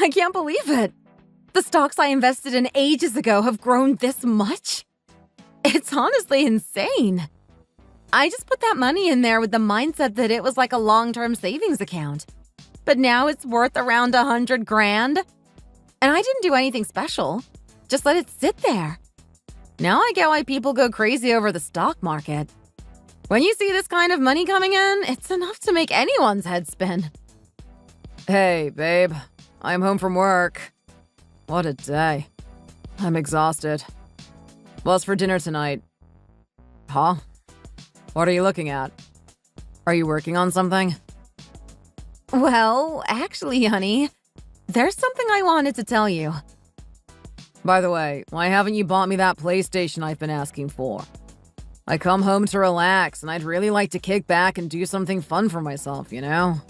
I can't believe it. The stocks I invested in ages ago have grown this much? It's honestly insane. I just put that money in there with the mindset that it was like a long-term savings account. But now it's worth around 100 grand. And I didn't do anything special. Just let it sit there. Now I get why people go crazy over the stock market. When you see this kind of money coming in, it's enough to make anyone's head spin. Hey, babe. I'm home from work. What a day. I'm exhausted. What's for dinner tonight? Huh? What are you looking at? Are you working on something? Well, actually, honey, there's something I wanted to tell you. By the way, why haven't you bought me that PlayStation I've been asking for? I come home to relax, and I'd really like to kick back and do something fun for myself, you know?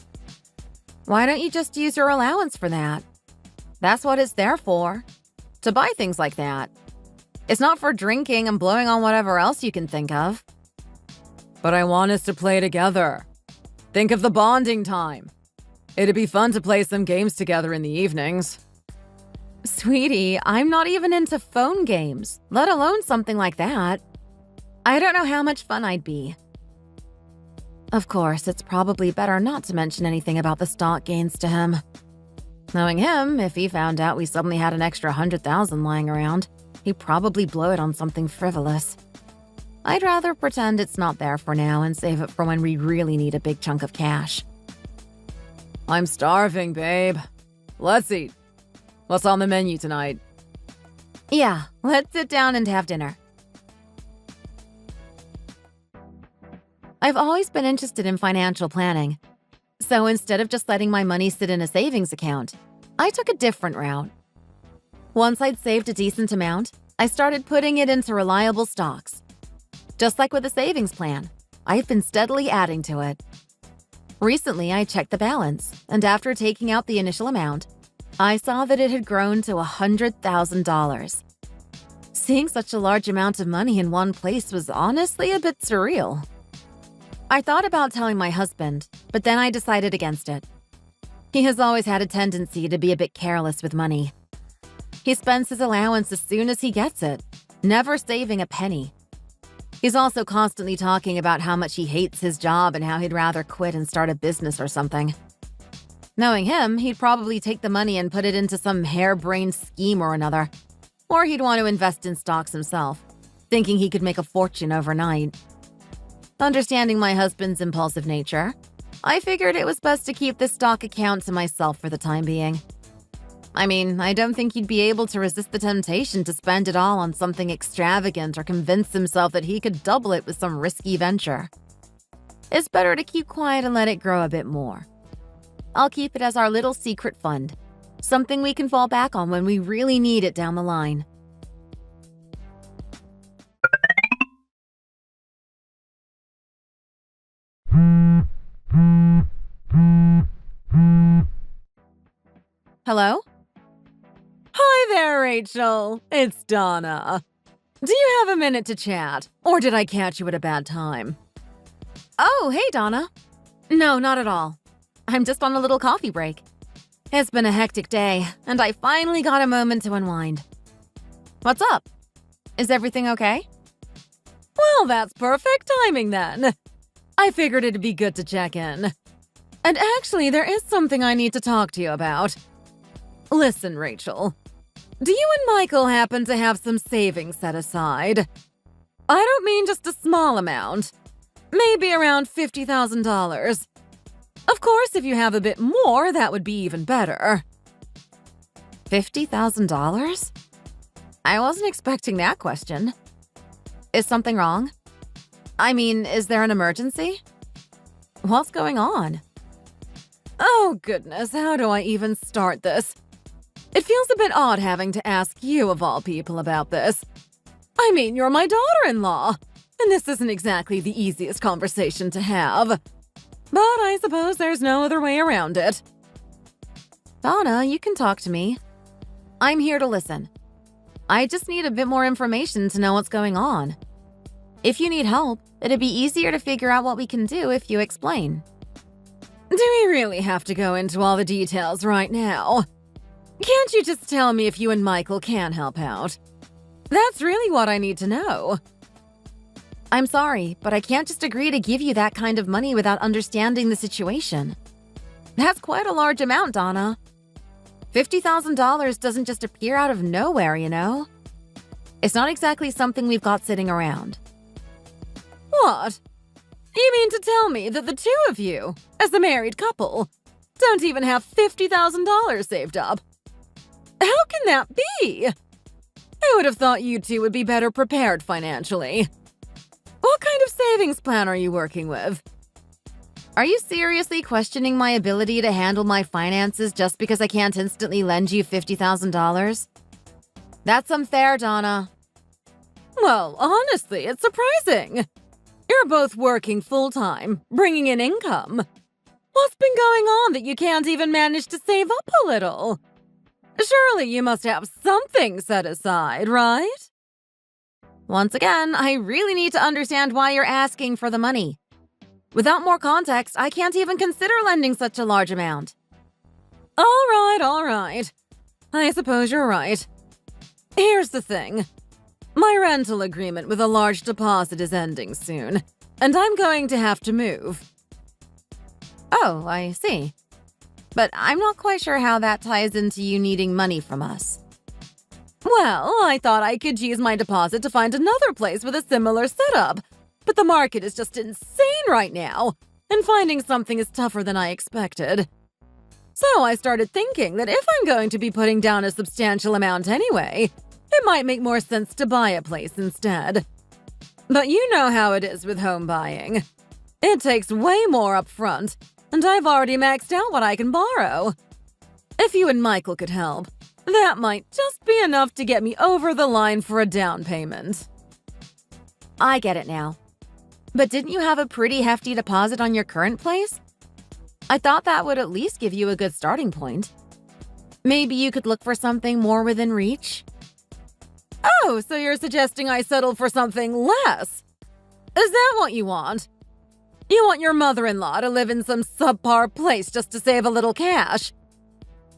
Why don't you just use your allowance for that? That's what it's there for. To buy things like that. It's not for drinking and blowing on whatever else you can think of. But I want us to play together. Think of the bonding time. It'd be fun to play some games together in the evenings. Sweetie, I'm not even into phone games, let alone something like that. I don't know how much fun I'd be. Of course, it's probably better not to mention anything about the stock gains to him. Knowing him, if he found out we suddenly had an extra 100,000 lying around, he'd probably blow it on something frivolous. I'd rather pretend it's not there for now and save it for when we really need a big chunk of cash. I'm starving, babe. Let's eat. What's on the menu tonight? Yeah, let's sit down and have dinner. I've always been interested in financial planning. So instead of just letting my money sit in a savings account, I took a different route. Once I'd saved a decent amount, I started putting it into reliable stocks. Just like with a savings plan, I've been steadily adding to it. Recently, I checked the balance, and after taking out the initial amount, I saw that it had grown to $100,000. Seeing such a large amount of money in one place was honestly a bit surreal. I thought about telling my husband, but then I decided against it. He has always had a tendency to be a bit careless with money. He spends his allowance as soon as he gets it, never saving a penny. He's also constantly talking about how much he hates his job and how he'd rather quit and start a business or something. Knowing him, he'd probably take the money and put it into some harebrained scheme or another. Or he'd want to invest in stocks himself, thinking he could make a fortune overnight. Understanding my husband's impulsive nature, I figured it was best to keep this stock account to myself for the time being. I mean, I don't think he'd be able to resist the temptation to spend it all on something extravagant or convince himself that he could double it with some risky venture. It's better to keep quiet and let it grow a bit more. I'll keep it as our little secret fund, something we can fall back on when we really need it down the line. Hello? Hi there, Rachel. It's Donna. Do you have a minute to chat, or did I catch you at a bad time? Oh, hey, Donna. No, not at all. I'm just on a little coffee break. It's been a hectic day, and I finally got a moment to unwind. What's up? Is everything okay? Well, that's perfect timing then. I figured it'd be good to check in. And actually, there is something I need to talk to you about. Listen, Rachel. Do you and Michael happen to have some savings set aside? I don't mean just a small amount. Maybe around $50,000. Of course, if you have a bit more, that would be even better. $50,000? I wasn't expecting that question. Is something wrong? I mean, is there an emergency? What's going on? Oh, goodness, how do I even start this? It feels a bit odd having to ask you, of all people, about this. I mean, you're my daughter-in-law, and this isn't exactly the easiest conversation to have. But I suppose there's no other way around it. Donna, you can talk to me. I'm here to listen. I just need a bit more information to know what's going on. If you need help, it'd be easier to figure out what we can do if you explain. Do we really have to go into all the details right now? Can't you just tell me if you and Michael can help out? That's really what I need to know. I'm sorry, but I can't just agree to give you that kind of money without understanding the situation. That's quite a large amount, Donna. $50,000 doesn't just appear out of nowhere, you know? It's not exactly something we've got sitting around. What? You mean to tell me that the two of you, as a married couple, don't even have $50,000 saved up? How can that be? I would have thought you two would be better prepared financially. What kind of savings plan are you working with? Are you seriously questioning my ability to handle my finances just because I can't instantly lend you $50,000? That's unfair, Donna. Well, honestly, it's surprising. You're both working full-time, bringing in income. What's been going on that you can't even manage to save up a little? Surely you must have something set aside, right? Once again, I really need to understand why you're asking for the money. Without more context, I can't even consider lending such a large amount. All right. I suppose you're right. Here's the thing. My rental agreement with a large deposit is ending soon, and I'm going to have to move. Oh, I see. But I'm not quite sure how that ties into you needing money from us. Well, I thought I could use my deposit to find another place with a similar setup, but the market is just insane right now, and finding something is tougher than I expected. So I started thinking that if I'm going to be putting down a substantial amount anyway, it might make more sense to buy a place instead. But you know how it is with home buying. It takes way more up front, and I've already maxed out what I can borrow. If you and Michael could help, that might just be enough to get me over the line for a down payment. I get it now. But didn't you have a pretty hefty deposit on your current place? I thought that would at least give you a good starting point. Maybe you could look for something more within reach? Oh, so you're suggesting I settle for something less? Is that what you want? You want your mother-in-law to live in some subpar place just to save a little cash?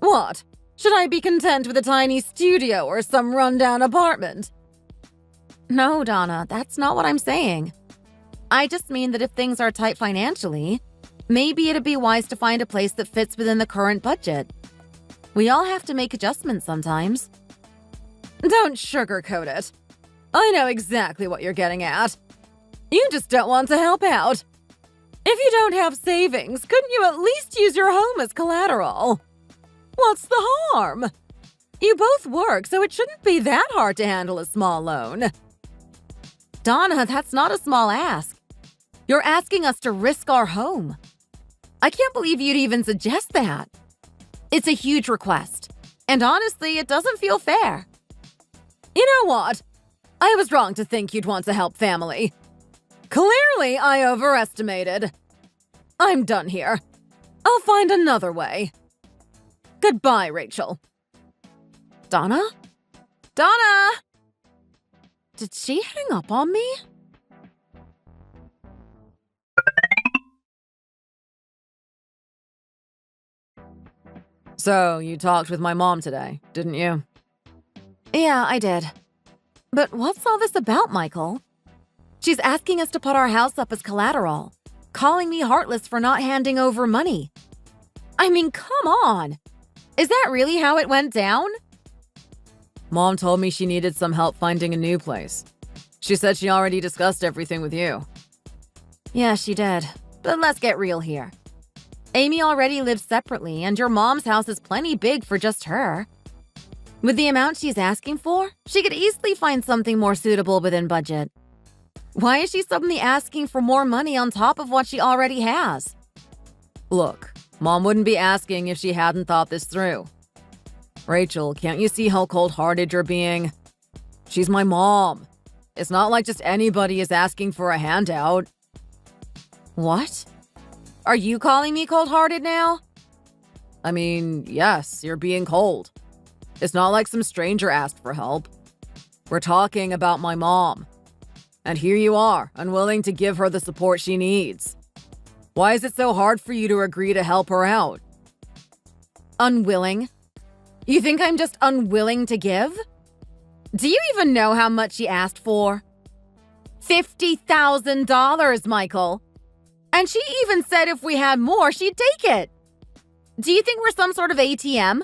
What? Should I be content with a tiny studio or some rundown apartment? No, Donna, that's not what I'm saying. I just mean that if things are tight financially, maybe it'd be wise to find a place that fits within the current budget. We all have to make adjustments sometimes. Don't sugarcoat it. I know exactly what you're getting at. You just don't want to help out. If you don't have savings, couldn't you at least use your home as collateral? What's the harm? You both work, so it shouldn't be that hard to handle a small loan. Donna, that's not a small ask. You're asking us to risk our home. I can't believe you'd even suggest that. It's a huge request, and honestly, it doesn't feel fair. You know what? I was wrong to think you'd want to help family. Clearly, I overestimated. I'm done here. I'll find another way. Goodbye, Rachel. Donna? Donna! Did she hang up on me? So, you talked with my mom today, didn't you? Yeah, I did. But what's all this about, Michael? She's asking us to put our house up as collateral, calling me heartless for not handing over money. I mean, come on! Is that really how it went down? Mom told me she needed some help finding a new place. She said she already discussed everything with you. Yeah, she did. But let's get real here. Amy already lives separately, and your mom's house is plenty big for just her. With the amount she's asking for, she could easily find something more suitable within budget. Why is she suddenly asking for more money on top of what she already has? Look, Mom wouldn't be asking if she hadn't thought this through. Rachel, can't you see how cold-hearted you're being? She's my mom. It's not like just anybody is asking for a handout. What? Are you calling me cold-hearted now? I mean, yes, you're being cold. It's not like some stranger asked for help. We're talking about my mom. And here you are, unwilling to give her the support she needs. Why is it so hard for you to agree to help her out? Unwilling? You think I'm just unwilling to give? Do you even know how much she asked for? $50,000, Michael. And she even said if we had more, she'd take it. Do you think we're some sort of ATM?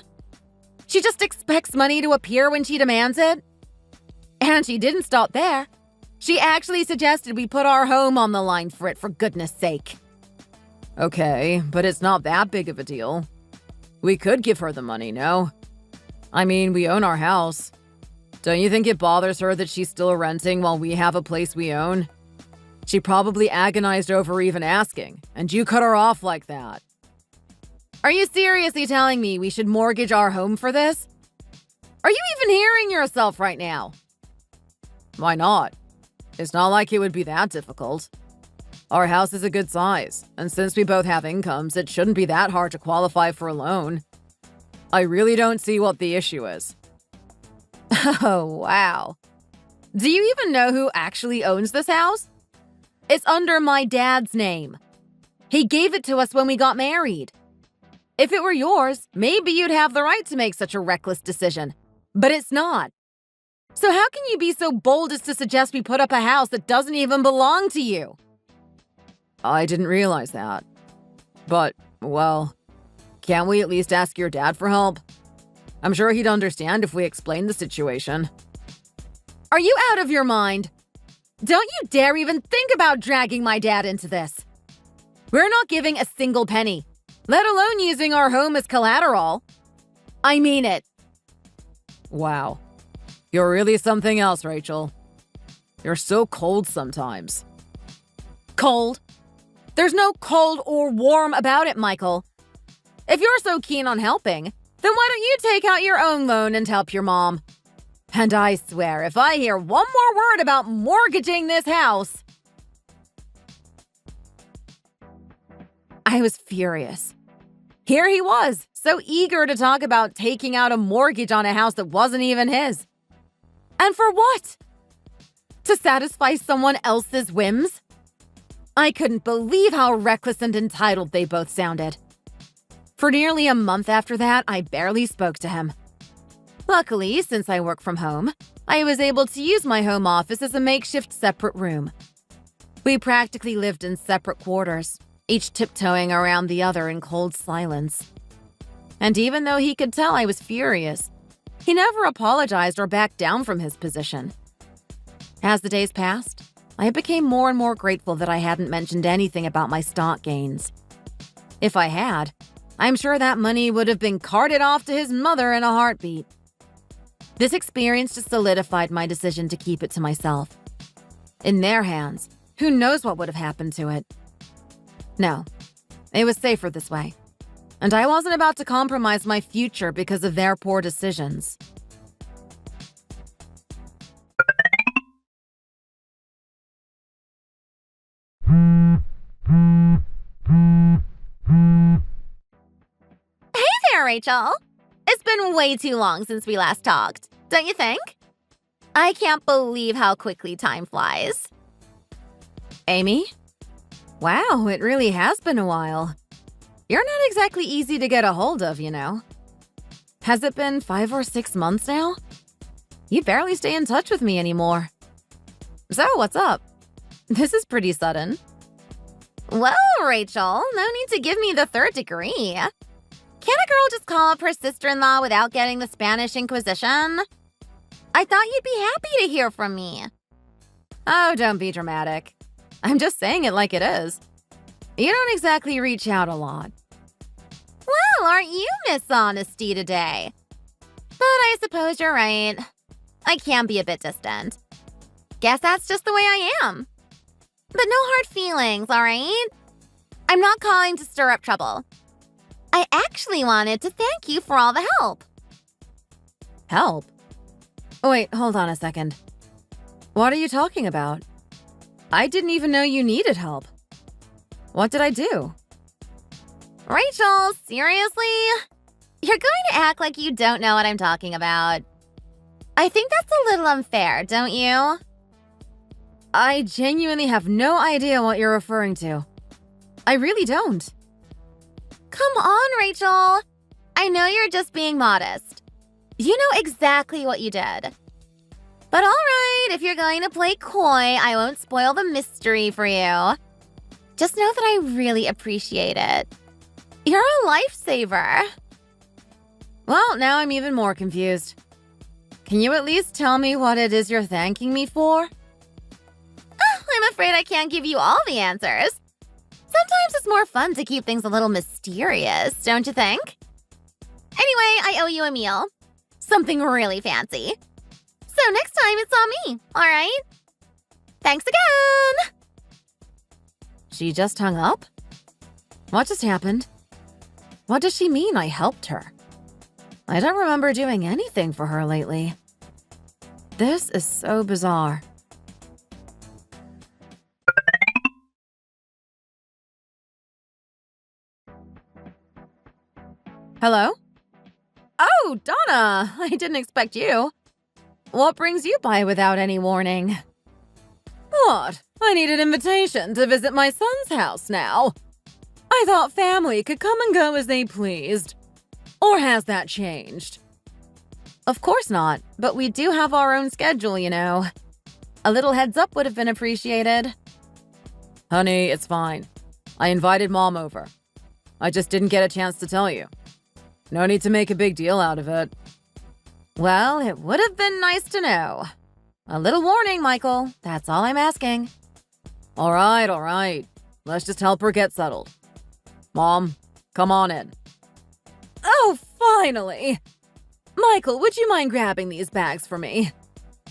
She just expects money to appear when she demands it. And she didn't stop there. She actually suggested we put our home on the line for it, for goodness sake. Okay, but it's not that big of a deal. We could give her the money, no? I mean, we own our house. Don't you think it bothers her that she's still renting while we have a place we own? She probably agonized over even asking, and you cut her off like that. Are you seriously telling me we should mortgage our home for this? Are you even hearing yourself right now? Why not? It's not like it would be that difficult. Our house is a good size, and since we both have incomes, it shouldn't be that hard to qualify for a loan. I really don't see what the issue is. Oh, wow. Do you even know who actually owns this house? It's under my dad's name. He gave it to us when we got married. If it were yours, maybe you'd have the right to make such a reckless decision. But it's not. So how can you be so bold as to suggest we put up a house that doesn't even belong to you? I didn't realize that. But, well, can't we at least ask your dad for help? I'm sure he'd understand if we explained the situation. Are you out of your mind? Don't you dare even think about dragging my dad into this. We're not giving a single penny, let alone using our home as collateral. I mean it. Wow. You're really something else, Rachel. You're so cold sometimes. Cold? There's no cold or warm about it, Michael. If you're so keen on helping, then why don't you take out your own loan and help your mom? And I swear, if I hear one more word about mortgaging this house... I was furious. Here he was, so eager to talk about taking out a mortgage on a house that wasn't even his. And for what? To satisfy someone else's whims? I couldn't believe how reckless and entitled they both sounded. For nearly a month after that, I barely spoke to him. Luckily, since I work from home, I was able to use my home office as a makeshift separate room. We practically lived in separate quarters, each tiptoeing around the other in cold silence. And even though he could tell I was furious, he never apologized or backed down from his position. As the days passed, I became more and more grateful that I hadn't mentioned anything about my stock gains. If I had, I'm sure that money would have been carted off to his mother in a heartbeat. This experience just solidified my decision to keep it to myself. In their hands, who knows what would have happened to it? No, it was safer this way. And I wasn't about to compromise my future because of their poor decisions. Hey there, Rachel. It's been way too long since we last talked, don't you think? I can't believe how quickly time flies. Amy? Wow, it really has been a while. You're not exactly easy to get a hold of, you know. Has it been 5 or 6 months now? You barely stay in touch with me anymore. So, what's up? This is pretty sudden. Well, Rachel, no need to give me the third degree. Can't a girl just call up her sister-in-law without getting the Spanish Inquisition? I thought you'd be happy to hear from me. Oh, don't be dramatic. I'm just saying it like it is. You don't exactly reach out a lot. Well, aren't you Miss Honesty today? But I suppose you're right. I can be a bit distant. Guess that's just the way I am. But no hard feelings, all right? I'm not calling to stir up trouble. I actually wanted to thank you for all the help. Help? Oh, wait, hold on a second. What are you talking about? I didn't even know you needed help. What did I do? Rachel, seriously? You're going to act like you don't know what I'm talking about. I think that's a little unfair, don't you? I genuinely have no idea what you're referring to. I really don't. Come on, Rachel. I know you're just being modest. You know exactly what you did. But all right, if you're going to play coy, I won't spoil the mystery for you. Just know that I really appreciate it. You're a lifesaver. Well, now I'm even more confused. Can you at least tell me what it is you're thanking me for? I'm afraid I can't give you all the answers. Sometimes it's more fun to keep things a little mysterious, don't you think? Anyway, I owe you a meal. Something really fancy. So next time it's on me, all right? Thanks again! She just hung up? What just happened? What does she mean I helped her? I don't remember doing anything for her lately. This is so bizarre. Hello? Oh, Donna! I didn't expect you. What brings you by without any warning? What? I need an invitation to visit my son's house now. I thought family could come and go as they pleased. Or has that changed? Of course not, but we do have our own schedule, you know. A little heads up would have been appreciated. Honey, it's fine. I invited Mom over. I just didn't get a chance to tell you. No need to make a big deal out of it. Well, it would have been nice to know. A little warning, Michael. That's all I'm asking. All right. Let's just help her get settled. Mom, come on in. Oh, finally! Michael, would you mind grabbing these bags for me?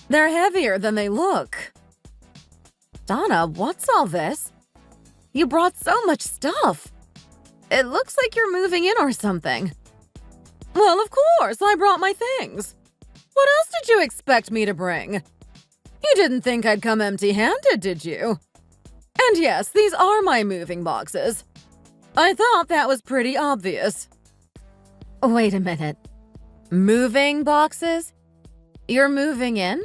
They're heavier than they look. Donna, what's all this? You brought so much stuff. It looks like you're moving in or something. Well, of course, I brought my things. What else did you expect me to bring? You didn't think I'd come empty-handed, did you? And yes, these are my moving boxes. I thought that was pretty obvious. Wait a minute. Moving boxes? You're moving in?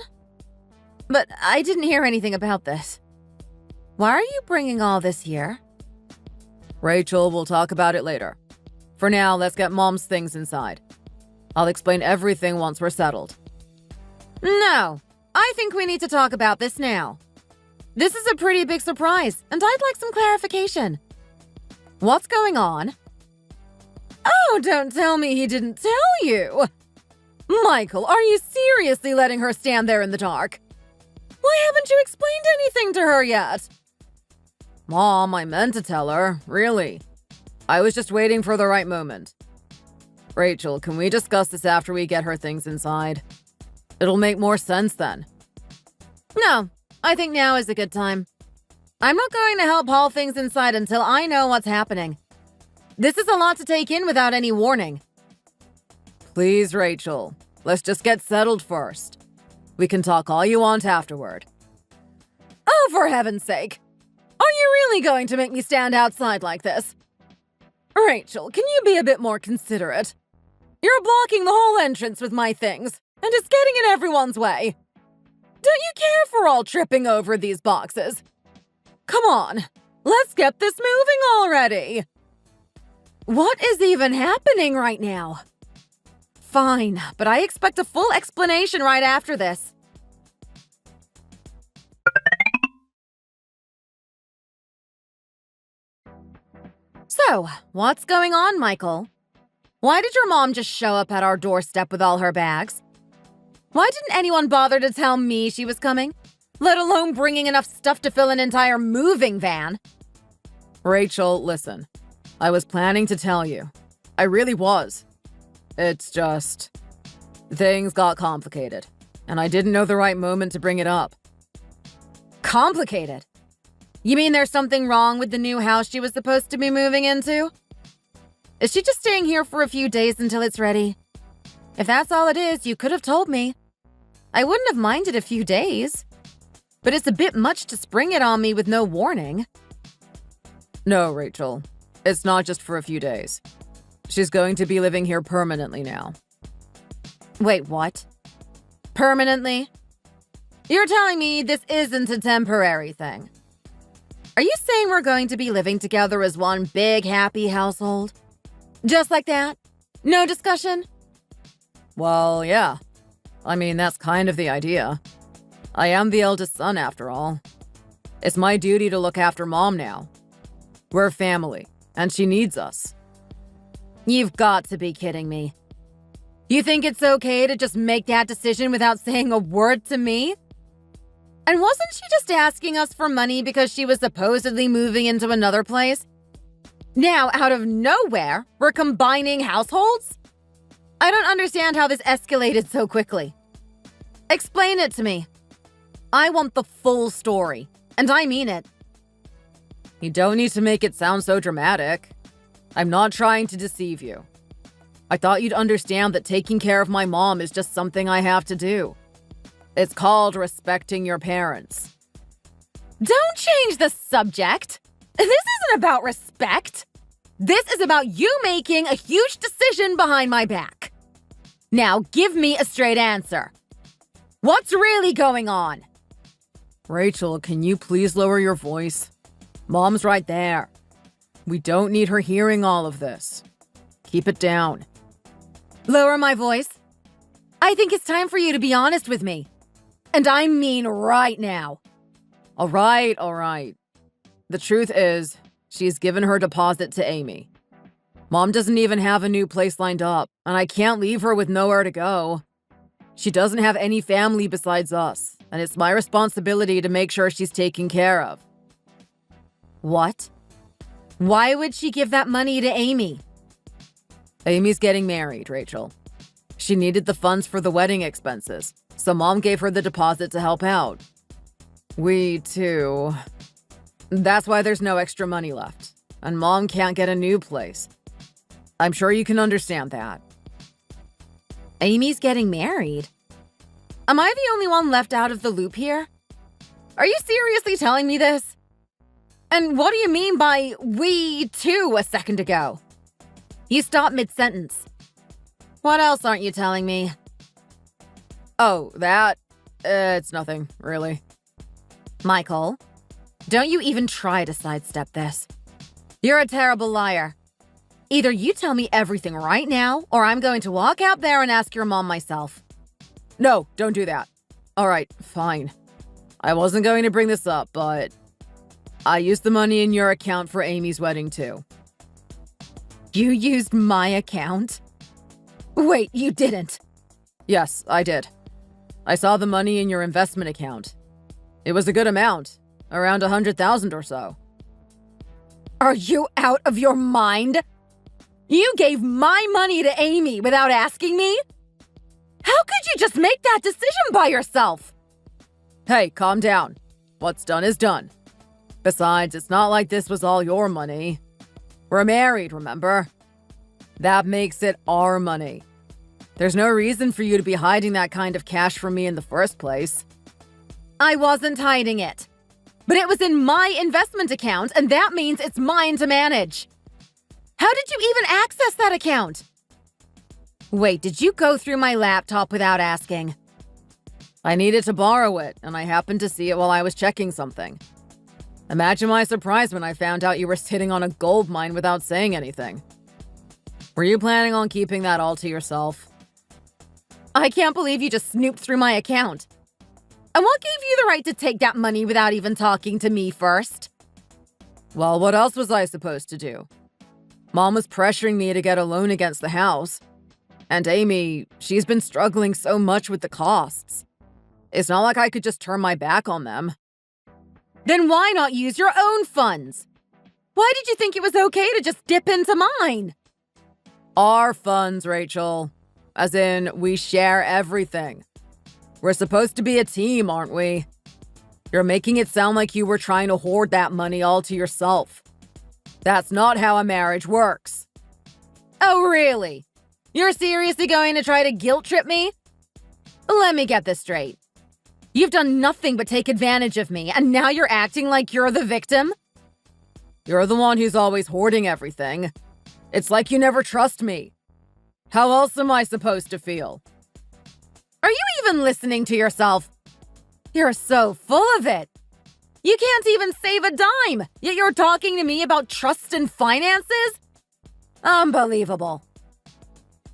But I didn't hear anything about this. Why are you bringing all this here? Rachel, we'll talk about it later. For now, let's get Mom's things inside. I'll explain everything once we're settled. No, I think we need to talk about this now. This is a pretty big surprise, and I'd like some clarification. What's going on? Oh, don't tell me he didn't tell you! Michael, are you seriously letting her stand there in the dark? Why haven't you explained anything to her yet? Mom, I meant to tell her, really. I was just waiting for the right moment. Rachel, can we discuss this after we get her things inside? It'll make more sense then. No, I think now is a good time. I'm not going to help haul things inside until I know what's happening. This is a lot to take in without any warning. Please, Rachel. Let's just get settled first. We can talk all you want afterward. Oh, for heaven's sake! Are you really going to make me stand outside like this? Rachel, can you be a bit more considerate? You're blocking the whole entrance with my things, and it's getting in everyone's way. Don't you care if we're all tripping over these boxes? Come on, let's get this moving already! What is even happening right now? Fine, but I expect a full explanation right after this. So, what's going on, Michael? Why did your mom just show up at our doorstep with all her bags? Why didn't anyone bother to tell me she was coming? Let alone bringing enough stuff to fill an entire moving van? Rachel, listen. I was planning to tell you. I really was. It's just... things got complicated, and I didn't know the right moment to bring it up. Complicated? You mean there's something wrong with the new house she was supposed to be moving into? Is she just staying here for a few days until it's ready? If that's all it is, you could have told me. I wouldn't have minded a few days. But it's a bit much to spring it on me with no warning. No, Rachel. It's not just for a few days. She's going to be living here permanently now. Wait, what? Permanently? You're telling me this isn't a temporary thing? Are you saying we're going to be living together as one big, happy household? Just like that? No discussion? Well, yeah. I mean, that's kind of the idea. I am the eldest son, after all. It's my duty to look after Mom now. We're family, and she needs us. You've got to be kidding me. You think it's okay to just make that decision without saying a word to me? And wasn't she just asking us for money because she was supposedly moving into another place? Now, out of nowhere, we're combining households? I don't understand how this escalated so quickly. Explain it to me. I want the full story, and I mean it. You don't need to make it sound so dramatic. I'm not trying to deceive you. I thought you'd understand that taking care of my mom is just something I have to do. It's called respecting your parents. Don't change the subject. This isn't about respect. This is about you making a huge decision behind my back. Now give me a straight answer. What's really going on? Rachel, can you please lower your voice? Mom's right there. We don't need her hearing all of this. Keep it down. Lower my voice? I think it's time for you to be honest with me. And I mean right now. All right. The truth is, she's given her deposit to Amy. Mom doesn't even have a new place lined up, and I can't leave her with nowhere to go. She doesn't have any family besides us, and it's my responsibility to make sure she's taken care of. What? Why would she give that money to Amy? Amy's getting married, Rachel. She needed the funds for the wedding expenses, so Mom gave her the deposit to help out. We, too. That's why there's no extra money left, and Mom can't get a new place. I'm sure you can understand that. Amy's getting married? Am I the only one left out of the loop here? Are you seriously telling me this? And what do you mean by we too a second ago? You stopped mid-sentence. What else aren't you telling me? Oh, that? It's nothing, really. Michael, don't you even try to sidestep this. You're a terrible liar. Either you tell me everything right now, or I'm going to walk out there and ask your mom myself. No, don't do that. All right, fine. I wasn't going to bring this up, but I used the money in your account for Amy's wedding, too. You used my account? Wait, you didn't. Yes, I did. I saw the money in your investment account. It was a good amount, around 100,000 or so. Are you out of your mind? You gave my money to Amy without asking me? How could you just make that decision by yourself? Hey, calm down. What's done is done. Besides, it's not like this was all your money. We're married, remember? That makes it our money. There's no reason for you to be hiding that kind of cash from me in the first place. I wasn't hiding it. But it was in my investment account, and that means it's mine to manage. How did you even access that account? Wait, did you go through my laptop without asking? I needed to borrow it, and I happened to see it while I was checking something. Imagine my surprise when I found out you were sitting on a gold mine without saying anything. Were you planning on keeping that all to yourself? I can't believe you just snooped through my account. And what gave you the right to take that money without even talking to me first? Well, what else was I supposed to do? Mom was pressuring me to get a loan against the house. And Amy, she's been struggling so much with the costs. It's not like I could just turn my back on them. Then why not use your own funds? Why did you think it was okay to just dip into mine? Our funds, Rachel. As in, we share everything. We're supposed to be a team, aren't we? You're making it sound like you were trying to hoard that money all to yourself. That's not how a marriage works. Oh, really? You're seriously going to try to guilt trip me? Let me get this straight. You've done nothing but take advantage of me, and now you're acting like you're the victim? You're the one who's always hoarding everything. It's like you never trust me. How else am I supposed to feel? Are you even listening to yourself? You're so full of it. You can't even save a dime, yet you're talking to me about trust and finances? Unbelievable.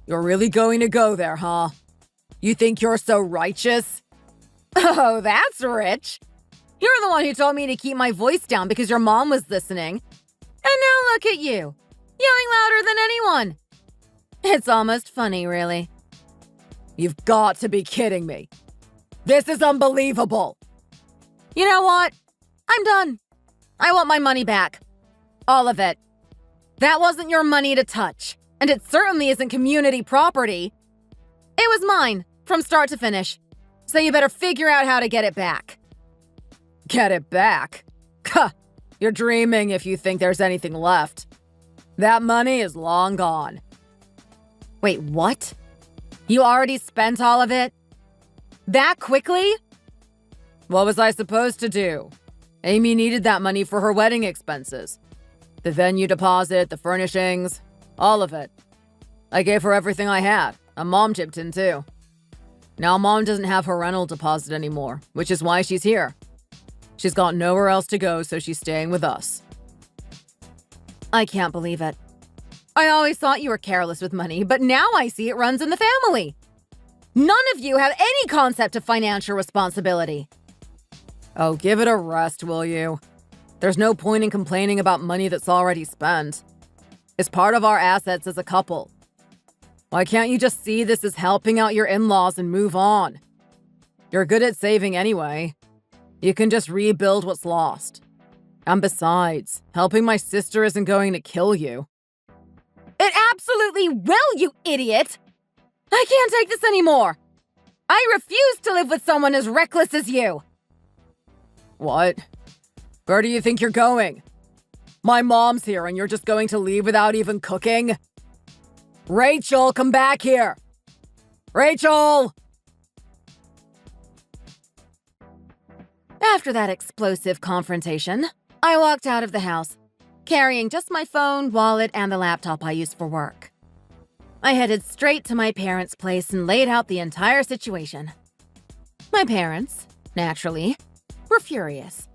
You're really going to go there, huh? You think you're so righteous? Oh, that's rich. You're the one who told me to keep my voice down because your mom was listening. And now look at you, yelling louder than anyone. It's almost funny, really. You've got to be kidding me. This is unbelievable. You know what? I'm done. I want my money back. All of it. That wasn't your money to touch, and it certainly isn't community property. It was mine, from start to finish. So you better figure out how to get it back. Get it back? Huh, you're dreaming if you think there's anything left. That money is long gone. Wait, what? You already spent all of it? That quickly? What was I supposed to do? Amy needed that money for her wedding expenses. The venue deposit, the furnishings, all of it. I gave her everything I had, and Mom chipped in too. Now Mom doesn't have her rental deposit anymore, which is why she's here. She's got nowhere else to go, so she's staying with us. I can't believe it. I always thought you were careless with money, but now I see it runs in the family. None of you have any concept of financial responsibility. Oh, give it a rest, will you? There's no point in complaining about money that's already spent. It's part of our assets as a couple. Why can't you just see this as helping out your in-laws and move on? You're good at saving anyway. You can just rebuild what's lost. And besides, helping my sister isn't going to kill you. It absolutely will, you idiot! I can't take this anymore! I refuse to live with someone as reckless as you! What? Where do you think you're going? My mom's here and you're just going to leave without even cooking? Rachel, come back here! Rachel! After that explosive confrontation, I walked out of the house, carrying just my phone, wallet, and the laptop I use for work. I headed straight to my parents' place and laid out the entire situation. My parents, naturally, were furious.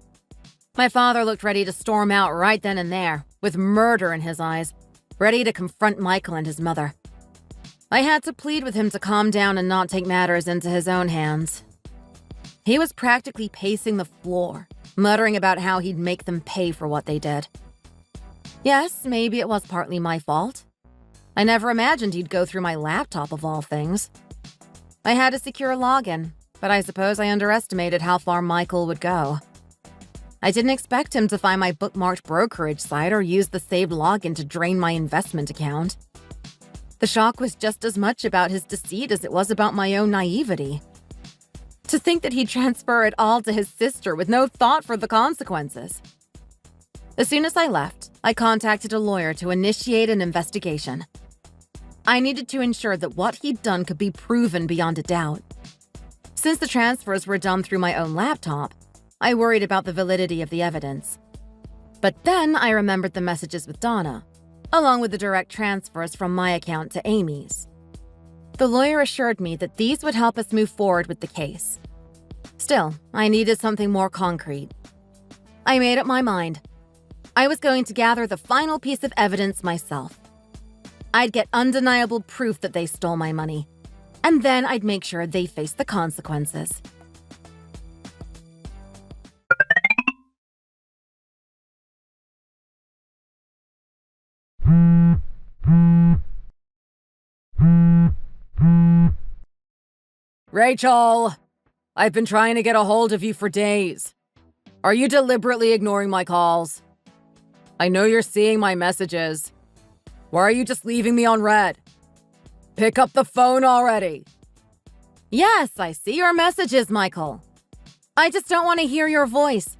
My father looked ready to storm out right then and there, with murder in his eyes, ready to confront Michael and his mother. I had to plead with him to calm down and not take matters into his own hands. He was practically pacing the floor, muttering about how he'd make them pay for what they did. Yes, maybe it was partly my fault. I never imagined he'd go through my laptop of all things. I had a secure login, but I suppose I underestimated how far Michael would go. I didn't expect him to find my bookmarked brokerage site or use the saved login to drain my investment account. The shock was just as much about his deceit as it was about my own naivety. To think that he'd transfer it all to his sister with no thought for the consequences. As soon as I left, I contacted a lawyer to initiate an investigation. I needed to ensure that what he'd done could be proven beyond a doubt. Since the transfers were done through my own laptop, I worried about the validity of the evidence. But then I remembered the messages with Donna, along with the direct transfers from my account to Amy's. The lawyer assured me that these would help us move forward with the case. Still, I needed something more concrete. I made up my mind. I was going to gather the final piece of evidence myself. I'd get undeniable proof that they stole my money, and then I'd make sure they faced the consequences. Rachel, I've been trying to get a hold of you for days. Are you deliberately ignoring my calls? I know you're seeing my messages. Why are you just leaving me on red? Pick up the phone already. Yes, I see your messages, Michael. I just don't want to hear your voice.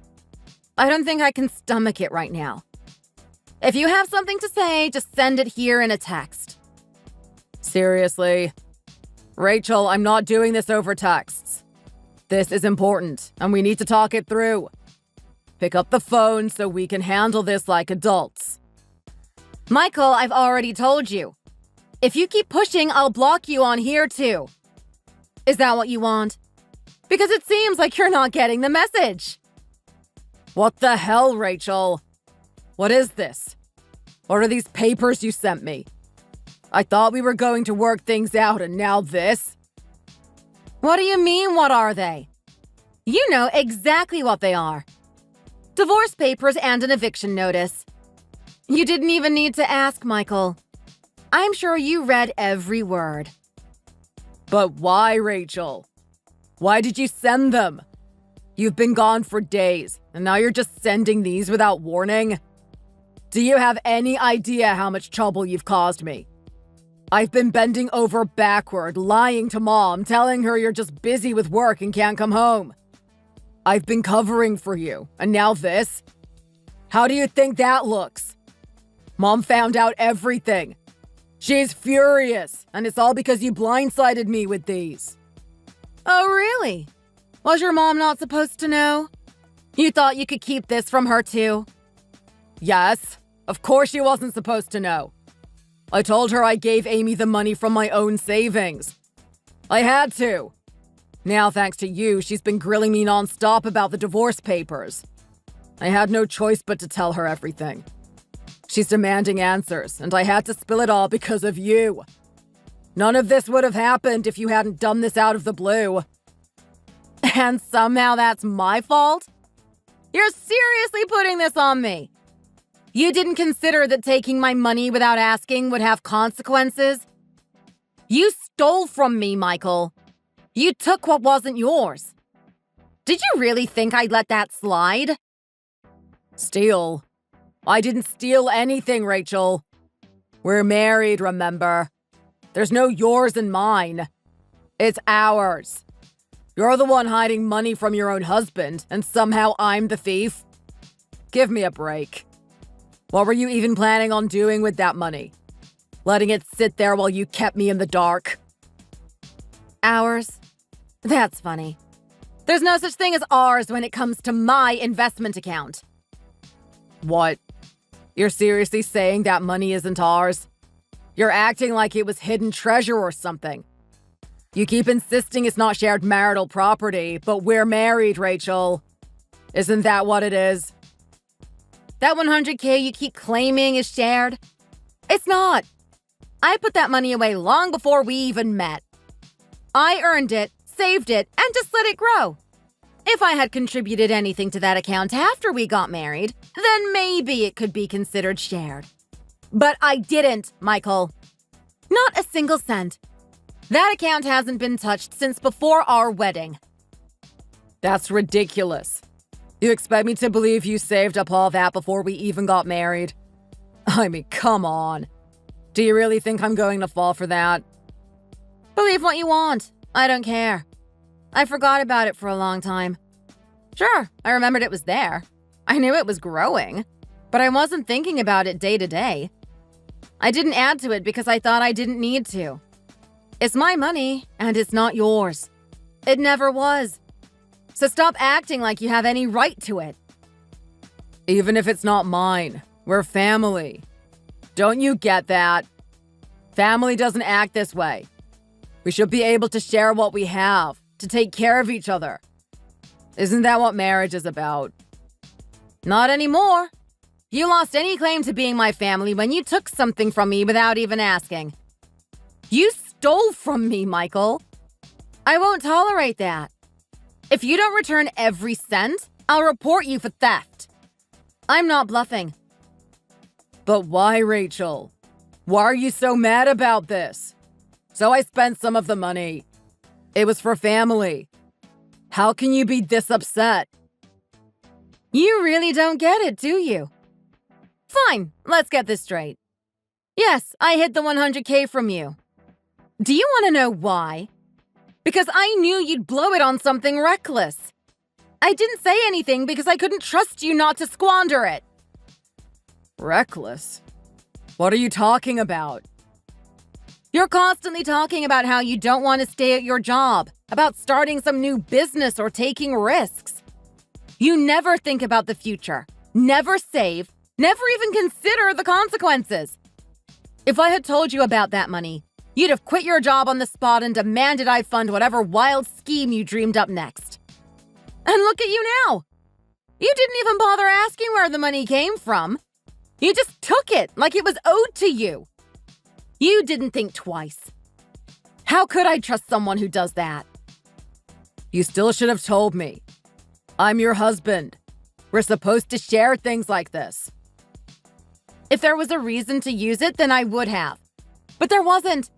I don't think I can stomach it right now. If you have something to say, just send it here in a text. Seriously? Rachel, I'm not doing this over texts. This is important, and we need to talk it through. Pick up the phone so we can handle this like adults. Michael, I've already told you. If you keep pushing, I'll block you on here too. Is that what you want? Because it seems like you're not getting the message. What the hell, Rachel? What is this? What are these papers you sent me? I thought we were going to work things out, and now this? What do you mean, what are they? You know exactly what they are. Divorce papers and an eviction notice. You didn't even need to ask, Michael. I'm sure you read every word. But why, Rachel? Why did you send them? You've been gone for days, and now you're just sending these without warning? Do you have any idea how much trouble you've caused me? I've been bending over backward, lying to Mom, telling her you're just busy with work and can't come home. I've been covering for you, and now this? How do you think that looks? Mom found out everything. She's furious, and it's all because you blindsided me with these. Oh, really? Was your mom not supposed to know? You thought you could keep this from her too? Yes, of course she wasn't supposed to know. I told her I gave Amy the money from my own savings. I had to. Now, thanks to you, she's been grilling me nonstop about the divorce papers. I had no choice but to tell her everything. She's demanding answers, and I had to spill it all because of you. None of this would have happened if you hadn't done this out of the blue. And somehow that's my fault? You're seriously putting this on me. You didn't consider that taking my money without asking would have consequences? You stole from me, Michael. You took what wasn't yours. Did you really think I'd let that slide? Steal? I didn't steal anything, Rachel. We're married, remember? There's no yours and mine. It's ours. You're the one hiding money from your own husband, and somehow I'm the thief? Give me a break. What were you even planning on doing with that money? Letting it sit there while you kept me in the dark? Ours? That's funny. There's no such thing as ours when it comes to my investment account. What? You're seriously saying that money isn't ours? You're acting like it was hidden treasure or something. You keep insisting it's not shared marital property, but we're married, Rachel. Isn't that what it is? That $100K you keep claiming is shared? It's not. I put that money away long before we even met. I earned it, saved it, and just let it grow. If I had contributed anything to that account after we got married, then maybe it could be considered shared. But I didn't, Michael. Not a single cent. That account hasn't been touched since before our wedding. That's ridiculous. You expect me to believe you saved up all that before we even got married? I mean, come on. Do you really think I'm going to fall for that? Believe what you want. I don't care. I forgot about it for a long time. Sure, I remembered it was there. I knew it was growing, but I wasn't thinking about it day to day. I didn't add to it because I thought I didn't need to. It's my money, and it's not yours. It never was. So stop acting like you have any right to it. Even if it's not mine, we're family. Don't you get that? Family doesn't act this way. We should be able to share what we have, to take care of each other. Isn't that what marriage is about? Not anymore. You lost any claim to being my family when you took something from me without even asking. You stole from me, Michael. I won't tolerate that. If you don't return every cent, I'll report you for theft. I'm not bluffing. But why, Rachel? Why are you so mad about this? So I spent some of the money. It was for family. How can you be this upset? You really don't get it, do you? Fine, let's get this straight. Yes, I hid the $100K from you. Do you want to know why? Because I knew you'd blow it on something reckless. I didn't say anything because I couldn't trust you not to squander it. Reckless? What are you talking about? You're constantly talking about how you don't want to stay at your job, about starting some new business or taking risks. You never think about the future, never save, never even consider the consequences. If I had told you about that money, you'd have quit your job on the spot and demanded I fund whatever wild scheme you dreamed up next. And look at you now. You didn't even bother asking where the money came from. You just took it like it was owed to you. You didn't think twice. How could I trust someone who does that? You still should have told me. I'm your husband. We're supposed to share things like this. If there was a reason to use it, then I would have. But there wasn't.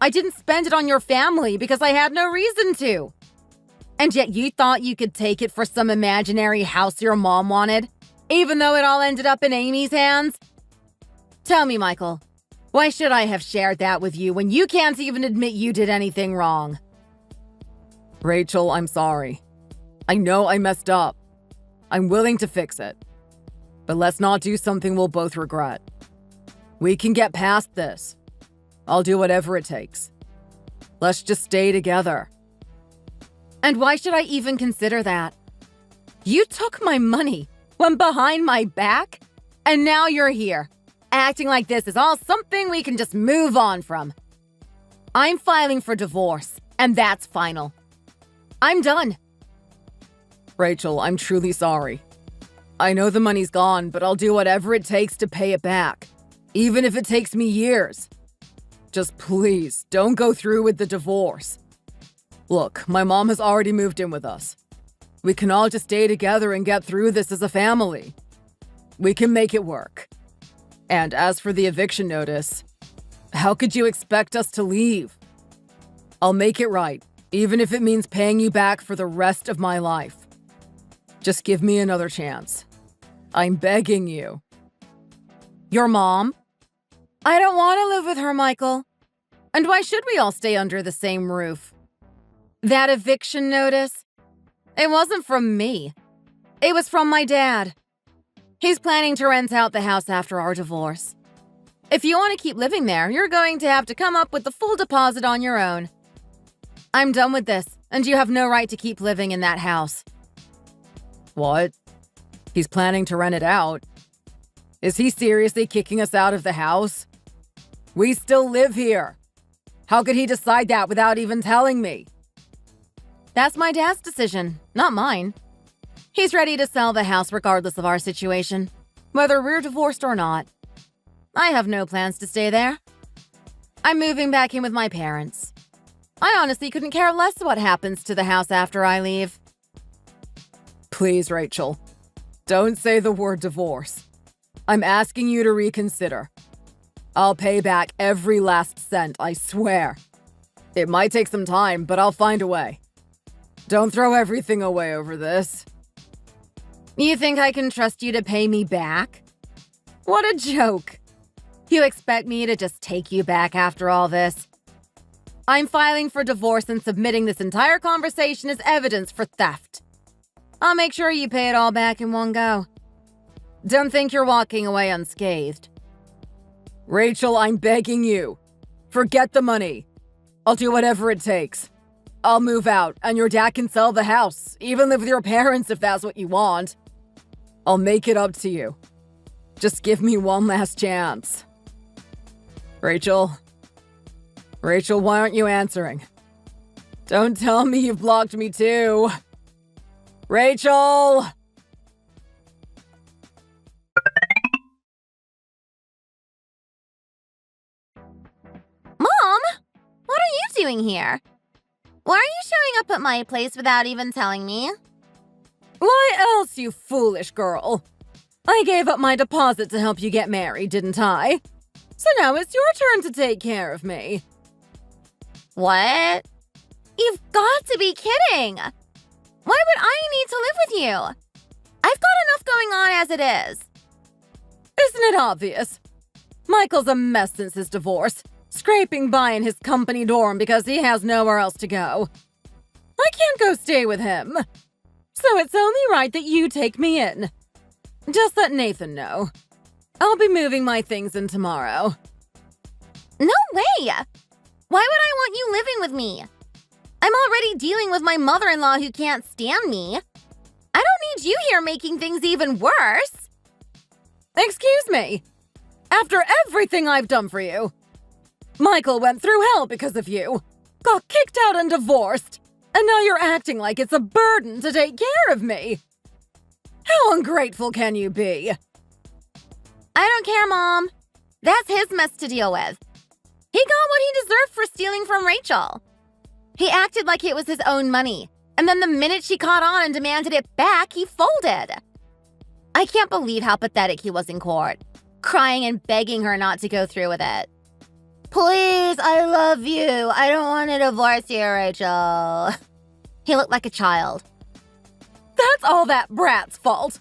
I didn't spend it on your family because I had no reason to. And yet you thought you could take it for some imaginary house your mom wanted, even though it all ended up in Amy's hands? Tell me, Michael, why should I have shared that with you when you can't even admit you did anything wrong? Rachel, I'm sorry. I know I messed up. I'm willing to fix it. But let's not do something we'll both regret. We can get past this. I'll do whatever it takes. Let's just stay together. And why should I even consider that? You took my money, went behind my back, and now you're here, acting like this is all something we can just move on from. I'm filing for divorce, and that's final. I'm done. Rachel, I'm truly sorry. I know the money's gone, but I'll do whatever it takes to pay it back, even if it takes me years. Just please, don't go through with the divorce. Look, my mom has already moved in with us. We can all just stay together and get through this as a family. We can make it work. And as for the eviction notice, how could you expect us to leave? I'll make it right, even if it means paying you back for the rest of my life. Just give me another chance. I'm begging you. Your mom? I don't want to live with her, Michael. And why should we all stay under the same roof? That eviction notice? It wasn't from me. It was from my dad. He's planning to rent out the house after our divorce. If you want to keep living there, you're going to have to come up with the full deposit on your own. I'm done with this, and you have no right to keep living in that house. What? He's planning to rent it out? Is he seriously kicking us out of the house? We still live here. How could he decide that without even telling me? That's my dad's decision, not mine. He's ready to sell the house regardless of our situation, whether we're divorced or not. I have no plans to stay there. I'm moving back in with my parents. I honestly couldn't care less what happens to the house after I leave. Please, Rachel, don't say the word divorce. I'm asking you to reconsider. I'll pay back every last cent, I swear. It might take some time, but I'll find a way. Don't throw everything away over this. You think I can trust you to pay me back? What a joke. You expect me to just take you back after all this? I'm filing for divorce and submitting this entire conversation as evidence for theft. I'll make sure you pay it all back in one go. Don't think you're walking away unscathed. Rachel, I'm begging you. Forget the money. I'll do whatever it takes. I'll move out, and your dad can sell the house, even live with your parents if that's what you want. I'll make it up to you. Just give me one last chance. Rachel? Rachel, why aren't you answering? Don't tell me you've blocked me too. Rachel! Mom, what are you doing here? Why are you showing up at my place without even telling me? Why else, you foolish girl? I gave up my deposit to help you get married, didn't I? So now it's your turn to take care of me. What? You've got to be kidding! Why would I need to live with you? I've got enough going on as it is. Isn't it obvious? Michael's a mess since his divorce, scraping by in his company dorm because he has nowhere else to go. I can't go stay with him. So it's only right that you take me in. Just let Nathan know. I'll be moving my things in tomorrow. No way! Why would I want you living with me? I'm already dealing with my mother-in-law who can't stand me. I don't need you here making things even worse. Excuse me. After everything I've done for you. Michael went through hell because of you. Got kicked out and divorced. And now you're acting like it's a burden to take care of me. How ungrateful can you be? I don't care, Mom. That's his mess to deal with. what he deserved for stealing from Rachel. He acted like it was his own money, and then the minute she caught on and demanded it back, he folded. I can't believe how pathetic he was in court, crying and begging her not to go through with it. Please, I love you. I don't want to divorce you, Rachel. He looked like a child. That's all that brat's fault.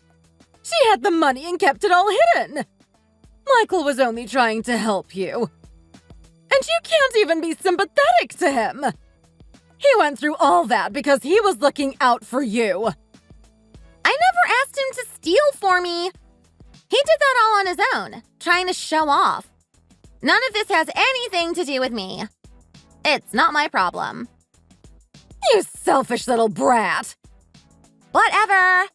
She had the money and kept it all hidden. Michael was only trying to help you. And you can't even be sympathetic to him. He went through all that because he was looking out for you. I never asked him to steal for me. He did that all on his own, trying to show off. None of this has anything to do with me. It's not my problem. You selfish little brat. Whatever.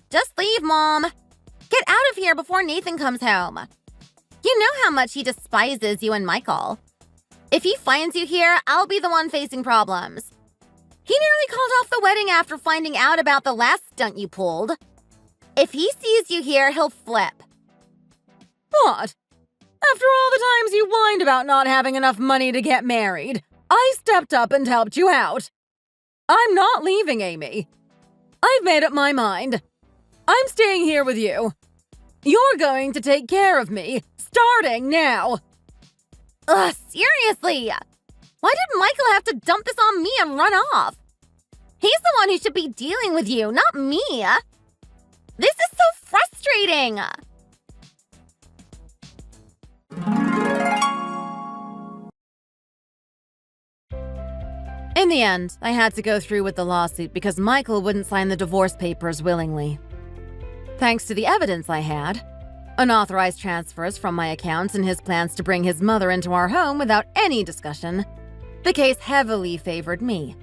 Just leave, Mom. Get out of here before Nathan comes home. You know how much he despises you and Michael. If he finds you here, I'll be the one facing problems. He nearly called off the wedding after finding out about the last stunt you pulled. If he sees you here, he'll flip. What? After all the times you whined about not having enough money to get married, I stepped up and helped you out. I'm not leaving, Amy. I've made up my mind. I'm staying here with you. You're going to take care of me, starting now. Ugh, seriously! Why did Michael have to dump this on me and run off? He's the one who should be dealing with you, not me. This is so frustrating. In the end, I had to go through with the lawsuit because Michael wouldn't sign the divorce papers willingly. Thanks to the evidence I had, unauthorized transfers from my account and his plans to bring his mother into our home without any discussion, the case heavily favored me.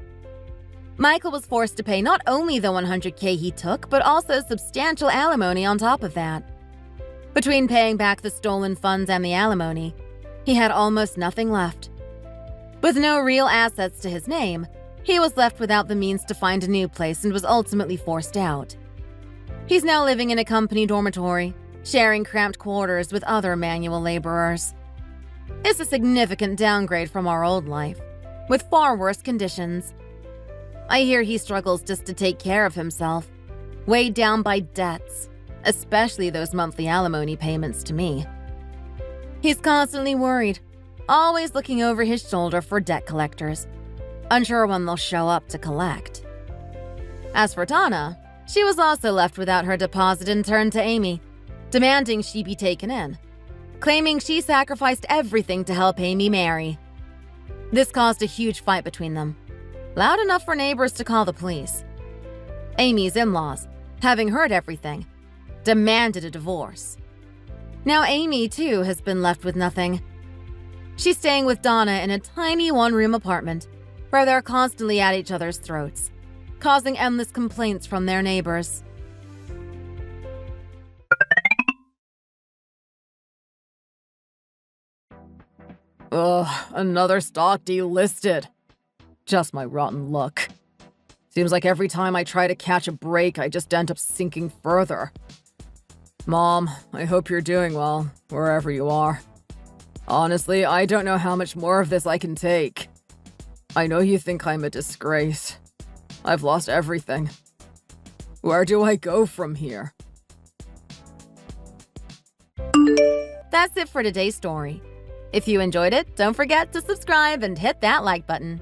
Michael was forced to pay not only the $100K he took, but also substantial alimony on top of that. Between paying back the stolen funds and the alimony, he had almost nothing left. With no real assets to his name, he was left without the means to find a new place and was ultimately forced out. He's now living in a company dormitory, sharing cramped quarters with other manual laborers. It's a significant downgrade from our old life, with far worse conditions. I hear he struggles just to take care of himself, weighed down by debts, especially those monthly alimony payments to me. He's constantly worried, always looking over his shoulder for debt collectors, unsure when they'll show up to collect. As for Donna, she was also left without her deposit and turned to Amy, demanding she be taken in, claiming she sacrificed everything to help Amy marry. This caused a huge fight between them, loud enough for neighbors to call the police. Amy's in-laws, having heard everything, demanded a divorce. Now Amy, too, has been left with nothing. She's staying with Donna in a tiny one-room apartment where they're constantly at each other's throats, causing endless complaints from their neighbors. Ugh, another stock delisted. Just my rotten luck. Seems like every time I try to catch a break, I just end up sinking further. Mom, I hope you're doing well, wherever you are. Honestly, I don't know how much more of this I can take. I know you think I'm a disgrace. I've lost everything. Where do I go from here? That's it for today's story. If you enjoyed it, don't forget to subscribe and hit that like button.